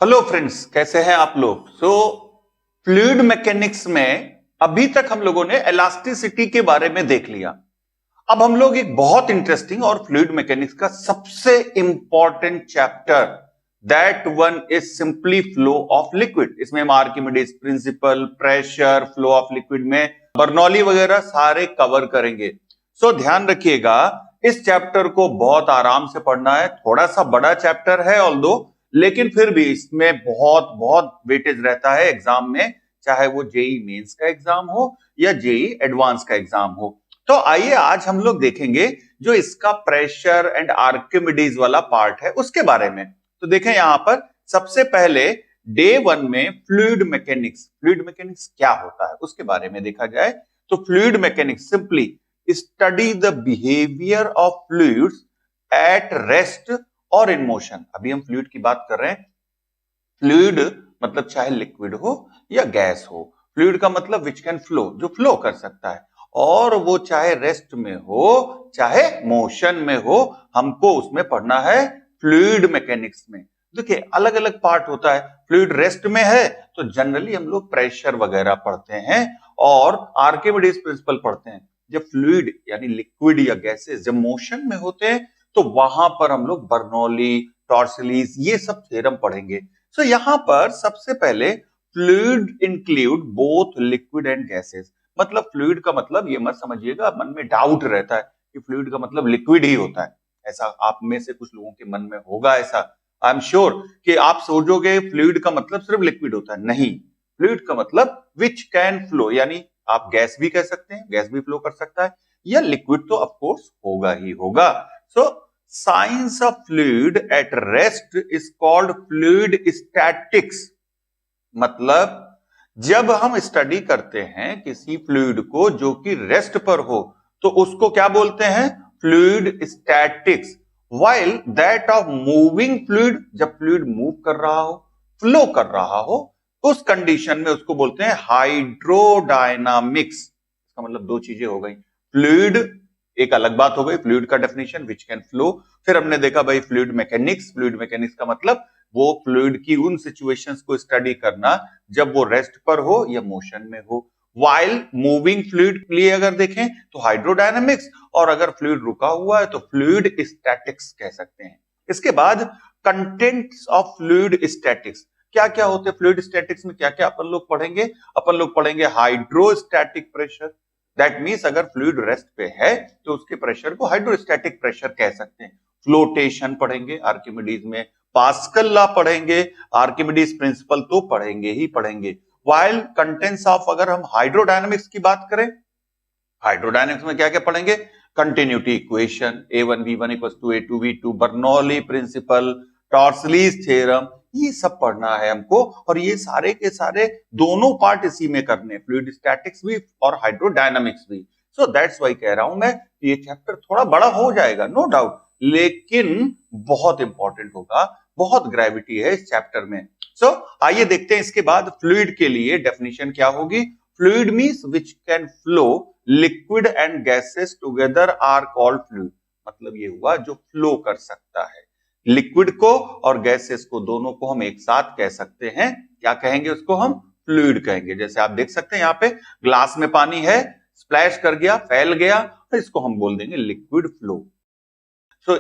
Hello friends, कैसे हैं आप लोग। फ्लूइड मैकेनिक्स में अभी तक हम लोगों ने इलास्टिसिटी के बारे में देख लिया। अब हम लोग एक बहुत इंटरेस्टिंग और फ्लूइड मैकेनिक्स का सबसे important chapter, that one is simply flow of liquid. इसमें हम Archimedes principal, pressure, flow of liquid में बर्नौली वगैरह सारे कवर करेंगे। ध्यान रखिएगा, इस चैप्टर को बहुत आराम से पढ़ना है। थोड़ा सा बड़ा चैप्टर है ऑल्दो, लेकिन फिर भी इसमें बहुत बहुत वेटेज रहता है एग्जाम में, चाहे वो जेई मेंस का एग्जाम हो या जेई एडवांस का एग्जाम हो। तो आइए आज हम लोग देखेंगे जो इसका प्रेशर एंड आर्किमिडीज वाला पार्ट है उसके बारे में। तो देखें यहां पर सबसे पहले डे वन में फ्लूइड मैकेनिक्स क्या होता है उसके बारे में देखा जाए। तो fluid mechanics simply study the behaviour of fluids at rest और इन मोशन। अभी हम फ्लूइड की बात कर रहे हैं। फ्लूइड मतलब चाहे लिक्विड हो या गैस हो। फ्लूइड का मतलब विच कैन फ्लो, जो फ्लो कर सकता है, और वो चाहे रेस्ट में हो चाहे मोशन में हो, हमको उसमें पढ़ना है फ्लूइड मैकेनिक्स में। देखिए अलग अलग पार्ट होता है। फ्लूइड रेस्ट में है तो जनरली हम लोग प्रेशर वगैरह पढ़ते हैं और आर्किमिडीज प्रिंसिपल पढ़ते हैं। जब फ्लूइड यानी लिक्विड या गैसेस जब मोशन में होते हैं तो वहां पर हम लोग बर्नौली, टॉर्सलीज ये सब थ्योरम पढ़ेंगे। यहां पर सबसे पहले fluid include both liquid and gases. मतलब फ्लूइड का मतलब ये मत समझिएगा, मन में डाउट रहता है कि फ्लूइड का मतलब लिक्विड ही होता है। ऐसा आप में से कुछ लोगों के मन में होगा ऐसा। आई एम श्योर कि आप सोचोगे फ्लूइड का मतलब सिर्फ लिक्विड होता है। नहीं, फ्लूइड का मतलब विच कैन फ्लो, यानी आप गैस भी कह सकते हैं, गैस भी फ्लो कर सकता है, या लिक्विड तो ऑफ कोर्स होगा ही होगा। Science of fluid at rest is called fluid statics. मतलब जब हम स्टडी करते हैं किसी फ्लूइड को जो कि रेस्ट पर हो तो उसको क्या बोलते हैं, fluid statics. While that of moving fluid, जब फ्लूइड मूव कर रहा हो, फ्लो कर रहा हो, उस कंडीशन में उसको बोलते हैं हाइड्रोडायनामिक्स। इसका मतलब दो चीजें हो गई। फ्लूइड एक अलग बात हो गई, फ्लूइड का डेफिनेशन विच कैन फ्लो। फिर हमने देखा भाई फ्लूइड मैकेनिक्स का मतलब वो फ्लूइड की उन सिचुएशंस को स्टडी करना जब वो रेस्ट पर हो या मोशन में हो। वाइल मूविंग फ्लूइड के लिए अगर देखें तो हाइड्रोडायनामिक्स, और अगर फ्लूइड रुका हुआ है तो फ्लूइड स्टैटिक्स कह सकते हैं। इसके बाद कंटेंट्स ऑफ फ्लूइड स्टैटिक्स क्या क्या होते हैं। फ्लूइड स्टैटिक्स में क्या क्या अपन लोग पढ़ेंगे, हाइड्रोस्टैटिक प्रेशर। दैट मीन्स अगर फ्लूइड रेस्ट पे है तो उसके प्रेशर को हाइड्रोस्टैटिक प्रेशर कह सकते हैं। फ्लोटेशन पढ़ेंगे आर्किमिडीज में, पास्कल लॉ पढ़ेंगे, आर्किमिडीज प्रिंसिपल तो पढ़ेंगे ही पढ़ेंगे। वाइल कंटेंट्स ऑफ, अगर हम हाइड्रोडायनामिक्स की बात करें, हाइड्रोडायनामिक्स में क्या क्या पढ़ेंगे, continuity equation, A1V1 = A2V2, Bernoulli principle, Torricelli's theorem, ये सब पढ़ना है हमको। और ये सारे के सारे दोनों पार्ट इसी में करने, फ्लूइड स्टैटिक्स भी और हाइड्रोडायनामिक्स भी। दैट्स वाई कह रहा हूं मैं ये चैप्टर थोड़ा बड़ा हो जाएगा नो डाउट, लेकिन बहुत इंपॉर्टेंट होगा, बहुत ग्रेविटी है इस चैप्टर में। आइए देखते हैं इसके बाद फ्लूइड के लिए डेफिनेशन क्या होगी। Fluid means which can flow, liquid and gases together are called fluid. मतलब ये हुआ जो फ्लो कर सकता है। लिक्विड को और गैसेस को दोनों को हम एक साथ कह सकते हैं, क्या कहेंगे उसको, हम फ्लूइड कहेंगे। जैसे आप देख सकते हैं यहाँ पे ग्लास में पानी है, स्प्लैश कर गया, फैल गया, तो इसको हम बोल देंगे लिक्विड फ्लो।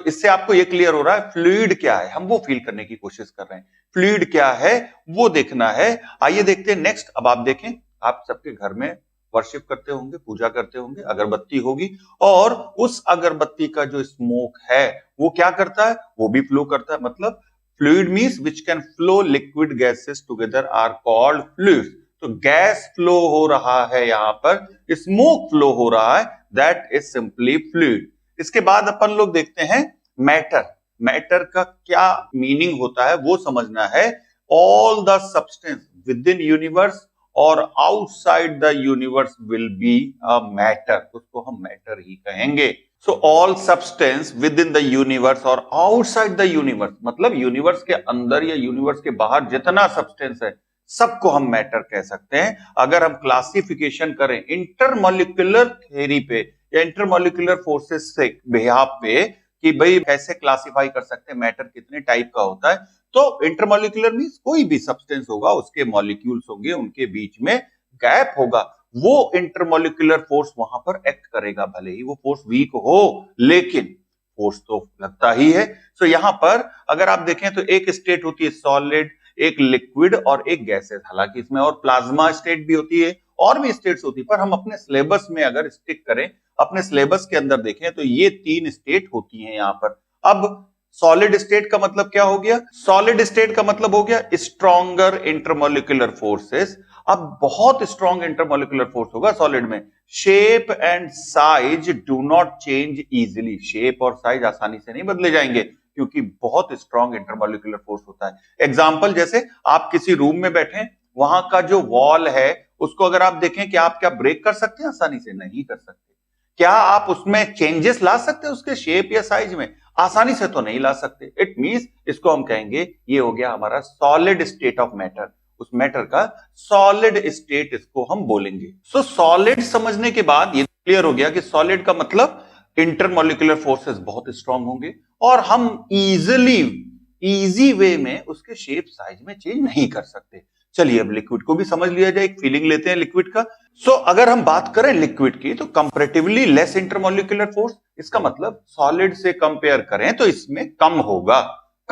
इससे आपको ये क्लियर हो रहा है फ्लूइड क्या है, हम वो फील करने की कोशिश कर रहे हैं। फ्लूइड क्या है वो देखना है। आइए देखते हैं नेक्स्ट। अब आप देखें, आप सबके घर में वर्शिप करते होंगे, पूजा करते होंगे, अगरबत्ती होगी, और उस अगरबत्ती का जो स्मोक है वो क्या करता है, वो भी फ्लो करता है। मतलब fluid means which can flow, liquid gases together are called fluids. तो गैस फ्लो हो रहा है, यहां पर स्मोक फ्लो हो रहा है, दैट इज सिंपली फ्लूइड। इसके बाद अपन लोग देखते हैं मैटर का क्या मीनिंग होता है वो समझना है। All the substance within universe और outside the universe will be a matter, उसको हम मैटर ही कहेंगे। All substance within the universe और आउटसाइड द यूनिवर्स, मतलब यूनिवर्स के अंदर या यूनिवर्स के बाहर जितना सब्सटेंस है सबको हम मैटर कह सकते हैं। अगर हम क्लासिफिकेशन करें इंटरमॉलिक्यूलर थ्योरी पे या इंटरमॉलिक्यूलर फोर्सेस से बिहाफ पे कि भाई कैसे क्लासिफाई कर सकते हैं मैटर कितने टाइप का होता है, तो इंटरमॉलिक्यूलर मींस कोई भी सब्सटेंस होगा, उसके मॉलिक्यूल्स होंगे, उनके बीच में गैप होगा, वो इंटरमॉलिक्यूलर फोर्स वहां पर एक्ट करेगा, भले ही वो फोर्स वीक हो लेकिन फोर्स तो लगता ही है। सो यहां पर अगर आप देखें तो एक स्टेट होती है सॉलिड, एक लिक्विड और एक गैसेस। हालांकि इसमें और प्लाज्मा स्टेट भी होती है और भी स्टेट्स होती है, पर हम अपने सिलेबस में अगर स्टिक करें, अपने सिलेबस के अंदर देखें तो ये 3 स्टेट होती हैं यहां पर। अब सॉलिड स्टेट का मतलब क्या हो गया? सॉलिड स्टेट का मतलब हो गया स्ट्रॉन्गर इंटरमॉलिक्यूलर फोर्सेस। अब बहुत स्ट्रॉन्ग इंटरमॉलिक्यूलर फोर्स होगा सॉलिड में। Shape and size do not change easily, shape और साइज आसानी से नहीं बदले जाएंगे क्योंकि बहुत स्ट्रॉन्ग इंटरमॉलिक्यूलर फोर्स होता है। एग्जांपल, जैसे आप किसी रूम में बैठे, वहां का जो वॉल है उसको अगर आप देखें कि आप क्या ब्रेक कर सकते हैं? आसानी से नहीं कर सकते। क्या आप उसमें चेंजेस ला सकते हैं उसके शेप या साइज में? आसानी से तो नहीं ला सकते। इट मींस इसको हम कहेंगे ये हो गया हमारा सॉलिड स्टेट ऑफ मैटर, उस मैटर का सॉलिड स्टेट इसको हम बोलेंगे। सो सॉलिड समझने के बाद ये क्लियर हो गया कि सॉलिड का मतलब इंटरमॉलिक्यूलर फोर्सेस बहुत स्ट्रांग होंगे और हम इजी वे में उसके शेप साइज में चेंज नहीं कर सकते। चलिए अब लिक्विड को भी समझ लिया जाए, एक फीलिंग लेते हैं लिक्विड का। सो अगर हम बात करें लिक्विड की तो कंपैरेटिवली लेस इंटरमॉलिक्यूलर फोर्स, इसका मतलब सॉलिड से कंपेयर करें तो इसमें कम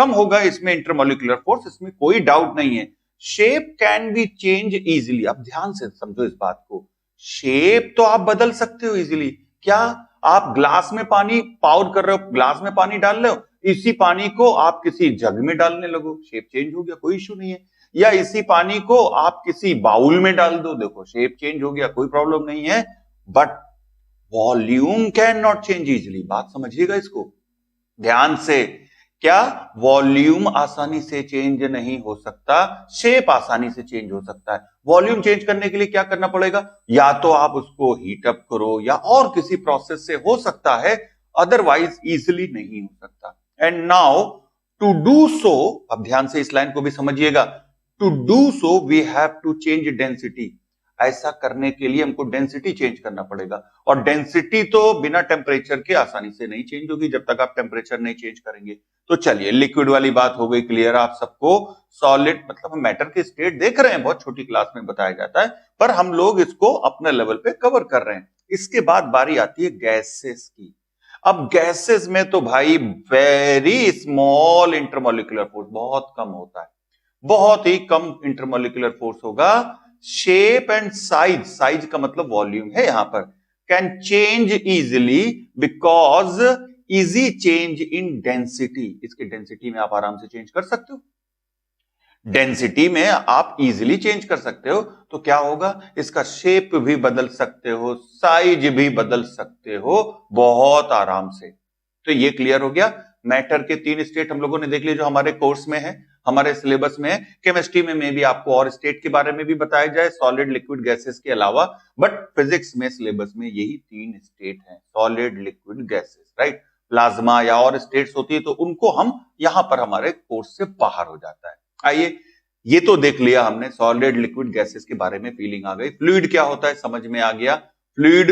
होगा इसमें इंटरमॉलिक्यूलर फोर्स, इसमें कोई डाउट नहीं है। Shape can be change easily, अब ध्यान से समझो इस बात को, शेप तो आप बदल सकते हो इजिली। क्या आप ग्लास में पानी पाउर कर रहे हो, ग्लास में पानी डाल रहे हो, इसी पानी को आप किसी जग में डालने लगो, शेप चेंज हो गया, कोई इश्यू नहीं है। या इसी पानी को आप किसी बाउल में डाल दो, देखो शेप चेंज हो गया, कोई प्रॉब्लम नहीं है। But volume can not change easily, बात समझिएगा इसको ध्यान से। क्या वॉल्यूम आसानी से चेंज नहीं हो सकता, शेप आसानी से चेंज हो सकता है। वॉल्यूम चेंज करने के लिए क्या करना पड़ेगा? या तो आप उसको हीट अप करो या और किसी प्रोसेस से हो सकता है, अदरवाइज इजिली नहीं हो सकता। And now to do so, अब ध्यान से इस लाइन को भी समझिएगा, to do so we have to change density. ऐसा करने के लिए हमको डेंसिटी चेंज करना पड़ेगा और डेंसिटी तो बिना टेम्परेचर के आसानी से नहीं चेंज होगी जब तक आप टेम्परेचर नहीं चेंज करेंगे। तो चलिए लिक्विड वाली बात हो गई क्लियर आप सबको। सॉलिड मतलब हम मैटर की स्टेट देख रहे हैं, बहुत छोटी क्लास में बताया जाता है, पर हम लोग इसको अपने लेवल पे कवर कर रहे हैं। इसके बाद बारी आती है गैसेस की। अब गैसेस में तो भाई वेरी स्मॉल इंटरमॉलिक्यूलर फोर्स, बहुत कम होता है, बहुत ही कम इंटरमॉलिक्यूलर फोर्स होगा। शेप एंड साइज, साइज का मतलब वॉल्यूम है यहां पर, can change easily because easy change in density, इसकी डेंसिटी में आप आराम से चेंज कर सकते हो, डेंसिटी में आप इजीली चेंज कर सकते हो। तो क्या होगा? इसका शेप भी बदल सकते हो, साइज भी बदल सकते हो बहुत आराम से। तो ये क्लियर हो गया। मैटर के 3 स्टेट हम लोगों ने देख लिए जो हमारे कोर्स में है, हमारे सिलेबस में है। केमिस्ट्री में भी आपको और स्टेट के बारे में भी बताया जाए, सॉलिड लिक्विड गैसेस के अलावा, बट फिजिक्स में सिलेबस में यही 3 स्टेट हैं, solid liquid gases, right. Plasma या और स्टेट्स होती है तो उनको हम यहां पर हमारे कोर्स से बाहर हो जाता है। आइए, ये तो देख लिया हमने, सॉलिड लिक्विड गैसेस के बारे में फीलिंग आ गई। फ्लूइड क्या होता है समझ में आ गया। फ्लूइड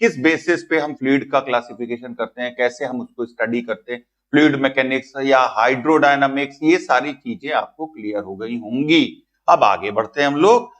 किस बेसिस पे हम फ्लूइड का क्लासिफिकेशन करते हैं, कैसे हम उसको स्टडी करते हैं, फ्लूइड मैकेनिक्स या हाइड्रोडायनामिक्स, ये सारी चीजें आपको क्लियर हो गई होंगी। अब आगे बढ़ते हैं हम लोग।